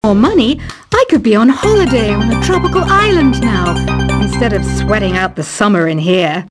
more money, I could be on holiday on a tropical island now, instead of sweating out the summer in here.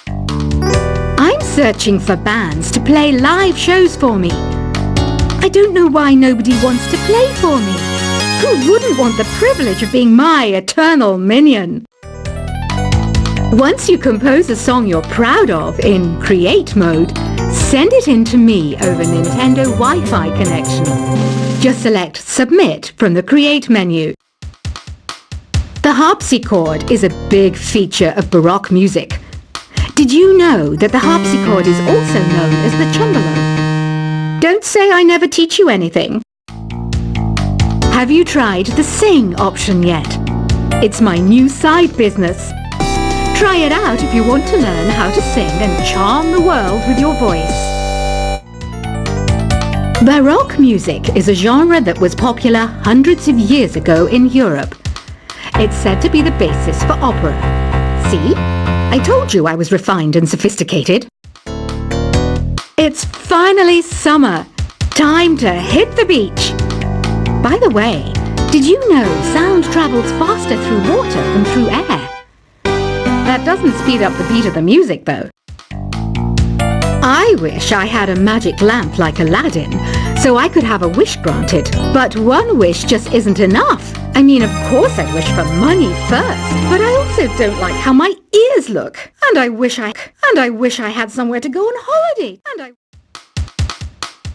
I'm searching for bands to play live shows for me. I don't know why nobody wants to play for me. Who wouldn't want the privilege of being my eternal minion? Once you compose a song you're proud of in Create mode, send it in to me over Nintendo Wi-Fi connection. Just select Submit from the Create menu. The harpsichord is a big feature of Baroque music. Did you know that the harpsichord is also known as the cembalo? Don't say I never teach you anything. Have you tried the Sing option yet? It's my new side business. Try it out if you want to learn how to sing and charm the world with your voice. Baroque music is a genre that was popular hundreds of years ago in Europe. It's said to be the basis for opera. See? I told you I was refined and sophisticated. It's finally summer. Time to hit the beach. By the way, did you know sound travels faster through water than through air? That doesn't speed up the beat of the music, though. I wish I had a magic lamp like Aladdin, so I could have a wish granted. But one wish just isn't enough. I mean, of course I'd wish for money first, but I also don't like how my ears look. And I wish I had somewhere to go on holiday.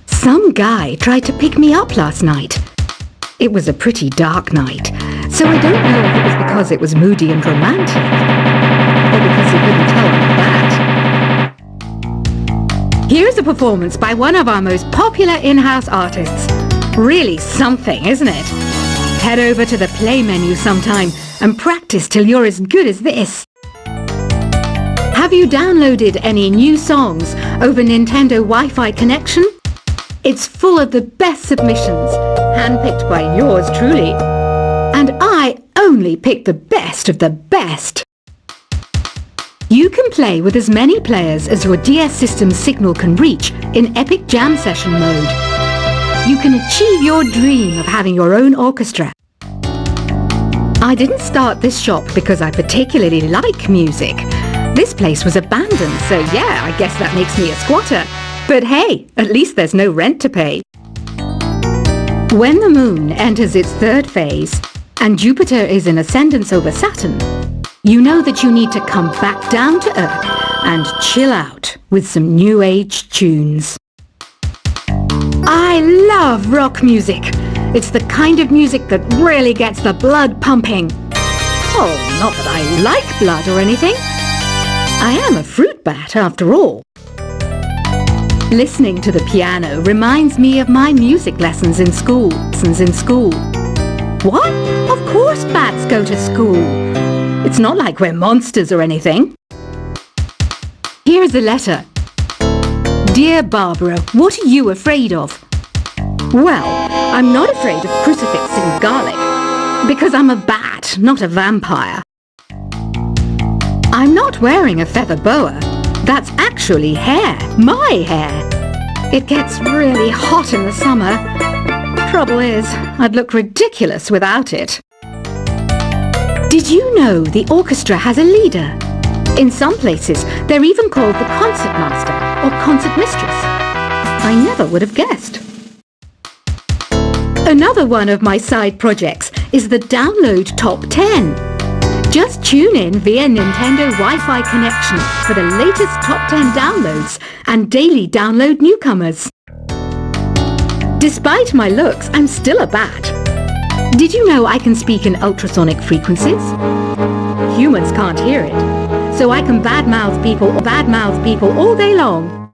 Some guy tried to pick me up last night. It was a pretty dark night, so I don't know if it was because it was moody and romantic, or because he couldn't tell I'm that. Here's a performance by one of our most popular in-house artists. Really something, isn't it? Head over to the play menu sometime and practice till you're as good as this. Have you downloaded any new songs over Nintendo Wi-Fi connection? It's full of the best submissions, handpicked by yours truly. And I only pick the best of the best. You can play with as many players as your DS system's signal can reach in Epic Jam Session mode. You can achieve your dream of having your own orchestra. I didn't start this shop because I particularly like music. This place was abandoned, so yeah, I guess that makes me a squatter. But hey, at least there's no rent to pay. When the moon enters its third phase and Jupiter is in ascendance over Saturn, you know that you need to come back down to Earth and chill out with some new age tunes. I love rock music. It's the kind of music that really gets the blood pumping. Oh, not that I like blood or anything. I am a fruit bat after all. Listening to the piano reminds me of my music lessons in school. What? Of course bats go to school. It's not like we're monsters or anything. Here's a letter. Dear Barbara, what are you afraid of? Well, I'm not afraid of crucifix and garlic, because I'm a bat, not a vampire. I'm not wearing a feather boa. That's actually hair, my hair. It gets really hot in the summer. Trouble is, I'd look ridiculous without it. Did you know the orchestra has a leader? In some places, they're even called the concert master or concert mistress. I never would have guessed. Another one of my side projects is the Download Top 10. Just tune in via Nintendo Wi-Fi connection for the latest top 10 downloads and daily download newcomers. Despite my looks, I'm still a bat. Did you know I can speak in ultrasonic frequencies? Humans can't hear it, so I can badmouth people all day long.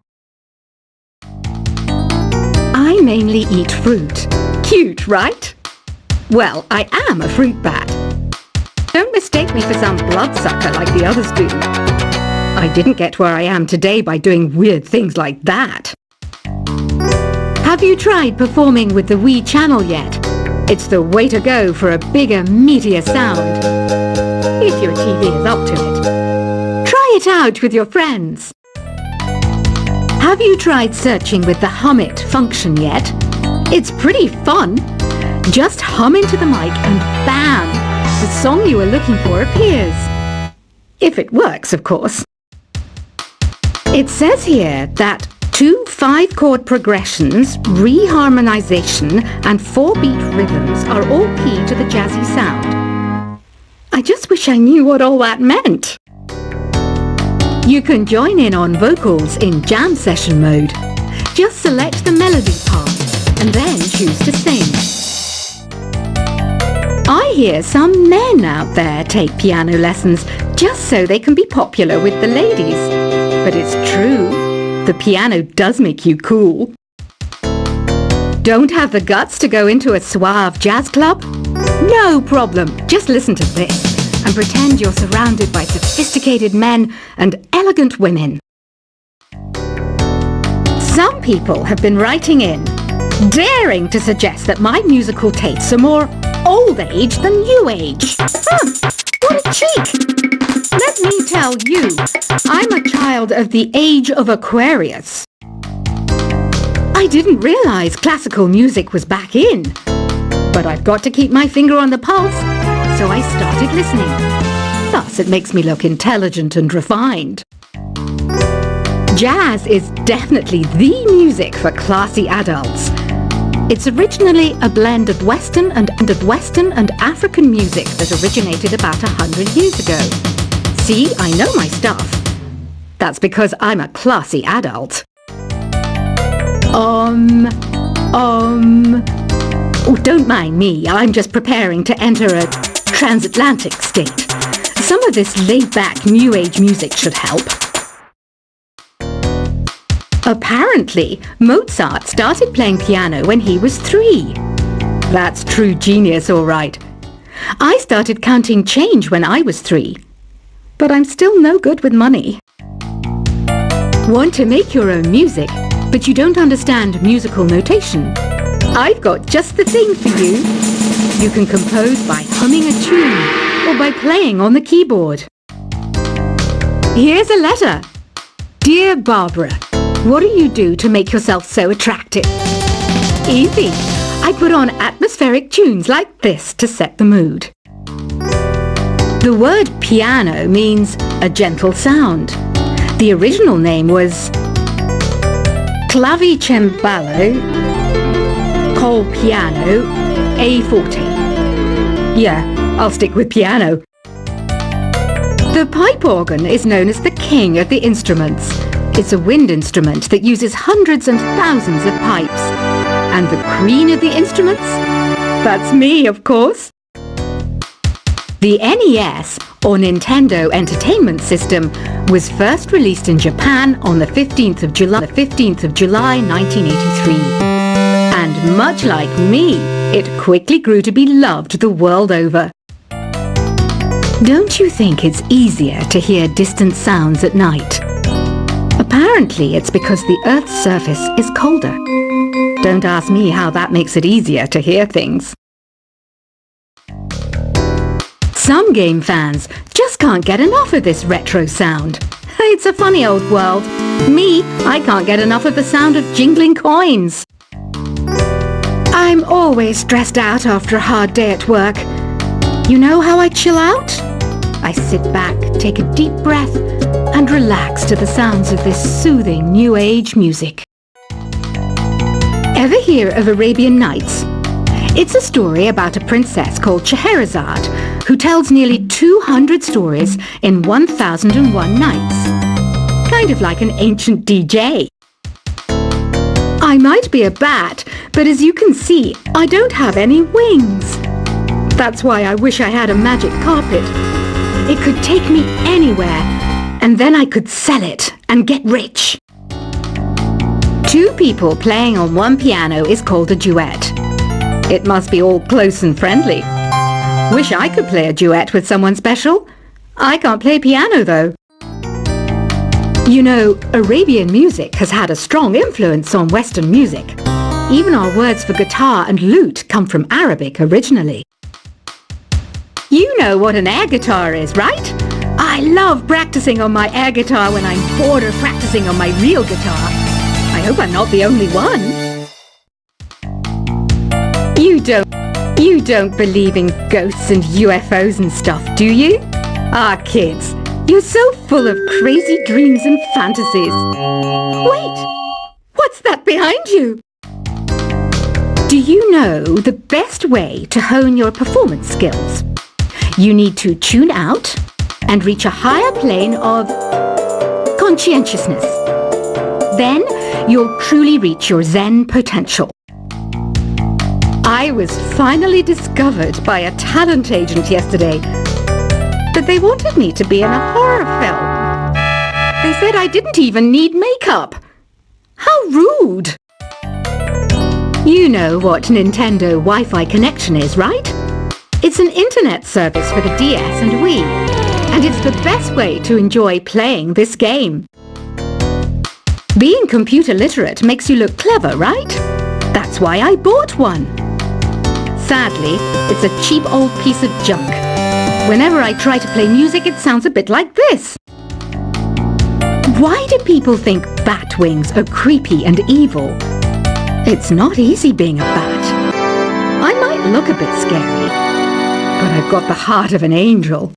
I mainly eat fruit. Cute, right? Well, I am a fruit bat. Don't mistake me for some bloodsucker like the others do. I didn't get where I am today by doing weird things like that. Have you tried performing with the Wii channel yet? It's the way to go for a bigger, meatier sound. If your TV is up to it. Try it out with your friends. Have you tried searching with the Hum It function yet? It's pretty fun. Just hum into the mic and bam! The song you were looking for appears. If it works, of course. It says here that 2 5-chord progressions, reharmonization, and 4-beat rhythms are all key to the jazzy sound. I just wish I knew what all that meant. You can join in on vocals in jam session mode. Just select the melody part and then choose to sing. I hear some men out there take piano lessons just so they can be popular with the ladies. But it's true, the piano does make you cool. Don't have the guts to go into a suave jazz club? No problem, just listen to this and pretend you're surrounded by sophisticated men and elegant women. Some people have been writing in, daring to suggest that my musical tastes are more old age than new age. What a cheek! Let me tell you, I'm a child of the age of Aquarius. I didn't realize classical music was back in, but I've got to keep my finger on the pulse, so I started listening. Thus, it makes me look intelligent and refined. Jazz is definitely the music for classy adults. It's originally a blend of Western and African music that originated about 100 years ago. See, I know my stuff. That's because I'm a classy adult. Oh, don't mind me. I'm just preparing to enter a transatlantic state. Some of this laid-back New Age music should help. Apparently, Mozart started playing piano when he was 3. That's true genius, all right. I started counting change when I was 3. But I'm still no good with money. Want to make your own music, but you don't understand musical notation? I've got just the thing for you. You can compose by humming a tune or by playing on the keyboard. Here's a letter. Dear Barbara, what do you do to make yourself so attractive? Easy. I put on atmospheric tunes like this to set the mood. The word piano means a gentle sound. The original name was clavicembalo col piano A forte. Yeah, I'll stick with piano. The pipe organ is known as the king of the instruments. It's a wind instrument that uses hundreds and thousands of pipes. And the queen of the instruments? That's me, of course. The NES, or Nintendo Entertainment System, was first released in Japan on the 15th of July 1983. And much like me, it quickly grew to be loved the world over. Don't you think it's easier to hear distant sounds at night? Apparently, it's because the Earth's surface is colder. Don't ask me how that makes it easier to hear things. Some game fans just can't get enough of this retro sound. It's a funny old world. Me, I can't get enough of the sound of jingling coins. I'm always stressed out after a hard day at work. You know how I chill out? I sit back, take a deep breath, and relax to the sounds of this soothing New Age music. Ever hear of Arabian Nights? It's a story about a princess called Scheherazade who tells nearly 200 stories in 1001 nights. Kind of like an ancient DJ. I might be a bat, but as you can see, I don't have any wings. That's why I wish I had a magic carpet. It could take me anywhere, and then I could sell it and get rich. 2 people playing on one piano is called a duet. It must be all close and friendly. Wish I could play a duet with someone special. I can't play piano though. You know, Arabian music has had a strong influence on Western music. Even our words for guitar and lute come from Arabic originally. You know what an air guitar is, right? I love practicing on my air guitar when I'm bored of practicing on my real guitar. I hope I'm not the only one. You don't. You don't believe in ghosts and UFOs and stuff, do you? Ah, kids, you're so full of crazy dreams and fantasies. Wait, what's that behind you? Do you know the best way to hone your performance skills? You need to tune out and reach a higher plane of conscientiousness. Then you'll truly reach your Zen potential. I was finally discovered by a talent agent yesterday, but they wanted me to be in a horror film. They said I didn't even need makeup. How rude! You know what Nintendo Wi-Fi connection is, right? It's an internet service for the DS and Wii, and it's the best way to enjoy playing this game. Being computer literate makes you look clever, right? That's why I bought one. Sadly, it's a cheap old piece of junk. Whenever I try to play music, it sounds a bit like this. Why do people think bat wings are creepy and evil? It's not easy being a bat. I might look a bit scary, but I've got the heart of an angel.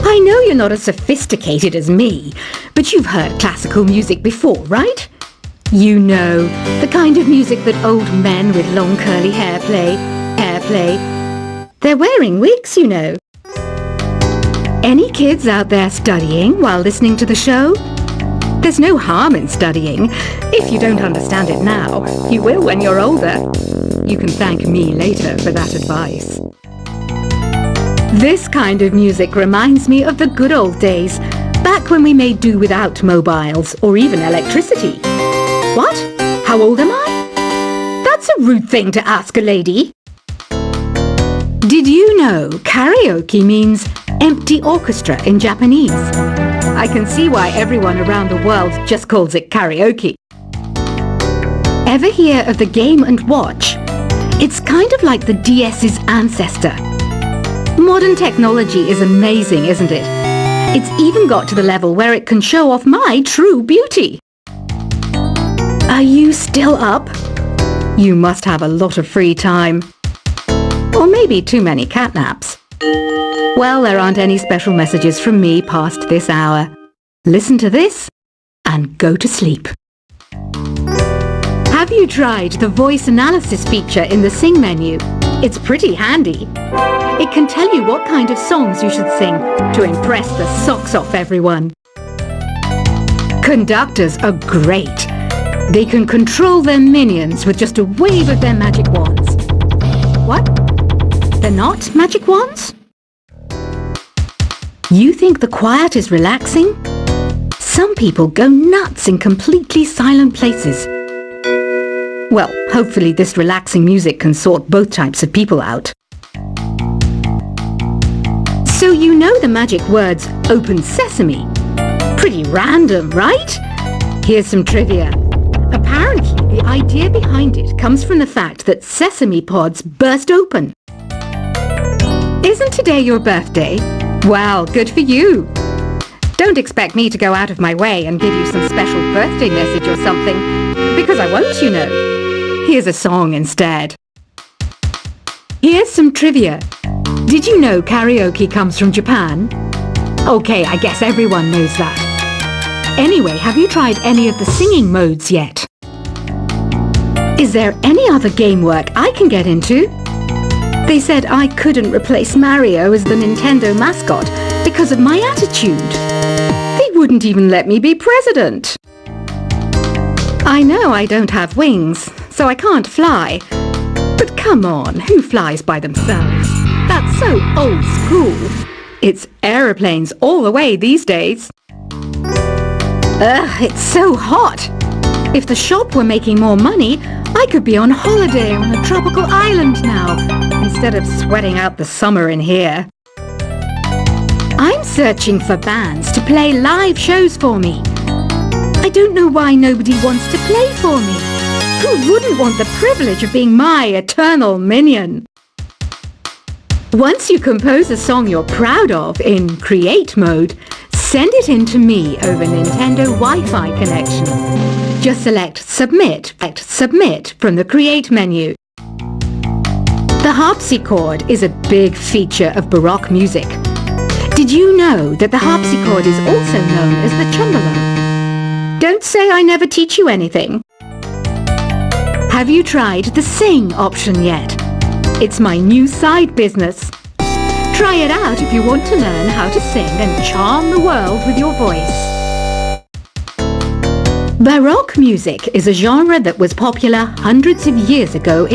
I know you're not as sophisticated as me, but you've heard classical music before, right? You know, the kind of music that old men with long curly hair play. They're wearing wigs, you know. Any kids out there studying while listening to the show? There's no harm in studying. If you don't understand it now, you will when you're older. You can thank me later for that advice. This kind of music reminds me of the good old days, back when we made do without mobiles or even electricity. What? How old am I? That's a rude thing to ask a lady. Did you know karaoke means empty orchestra in Japanese? I can see why everyone around the world just calls it karaoke. Ever hear of the Game & Watch? It's kind of like the DS's ancestor. Modern technology is amazing, isn't it? It's even got to the level where it can show off my true beauty. Are you still up? You must have a lot of free time. Or maybe too many catnaps. Well, there aren't any special messages from me past this hour. Listen to this and go to sleep. Have you tried the voice analysis feature in the Sing menu? It's pretty handy. It can tell you what kind of songs you should sing to impress the socks off everyone. Conductors are great. They can control their minions with just a wave of their magic wands. What? They're not magic wands? You think the quiet is relaxing? Some people go nuts in completely silent places. Well, hopefully this relaxing music can sort both types of people out. So you know the magic words open sesame. Pretty random, right? Here's some trivia. Apparently, the idea behind it comes from the fact that sesame pods burst open. Isn't today your birthday? Well, good for you. Don't expect me to go out of my way and give you some special birthday message or something, because I won't, you know. Here's a song instead. Here's some trivia. Did you know karaoke comes from Japan? Okay, I guess everyone knows that. Anyway, have you tried any of the singing modes yet? Is there any other game work I can get into? They said I couldn't replace Mario as the Nintendo mascot because of my attitude. They wouldn't even let me be president. I know I don't have wings, so I can't fly. But come on, who flies by themselves? That's so old school. It's aeroplanes all the way these days. Ugh, it's so hot. If the shop were making more money, I could be on holiday on a tropical island now, instead of sweating out the summer in here. I'm searching for bands to play live shows for me. I don't know why nobody wants to play for me. Who wouldn't want the privilege of being my eternal minion? Once you compose a song you're proud of in Create mode, send it in to me over Nintendo Wi-Fi connection. Just select Submit from the Create menu. The harpsichord is a big feature of Baroque music. Did you know that the harpsichord is also known as the cembalo? Don't say I never teach you anything. Have you tried the sing option yet? It's my new side business. Try it out if you want to learn how to sing and charm the world with your voice. Baroque music is a genre that was popular hundreds of years ago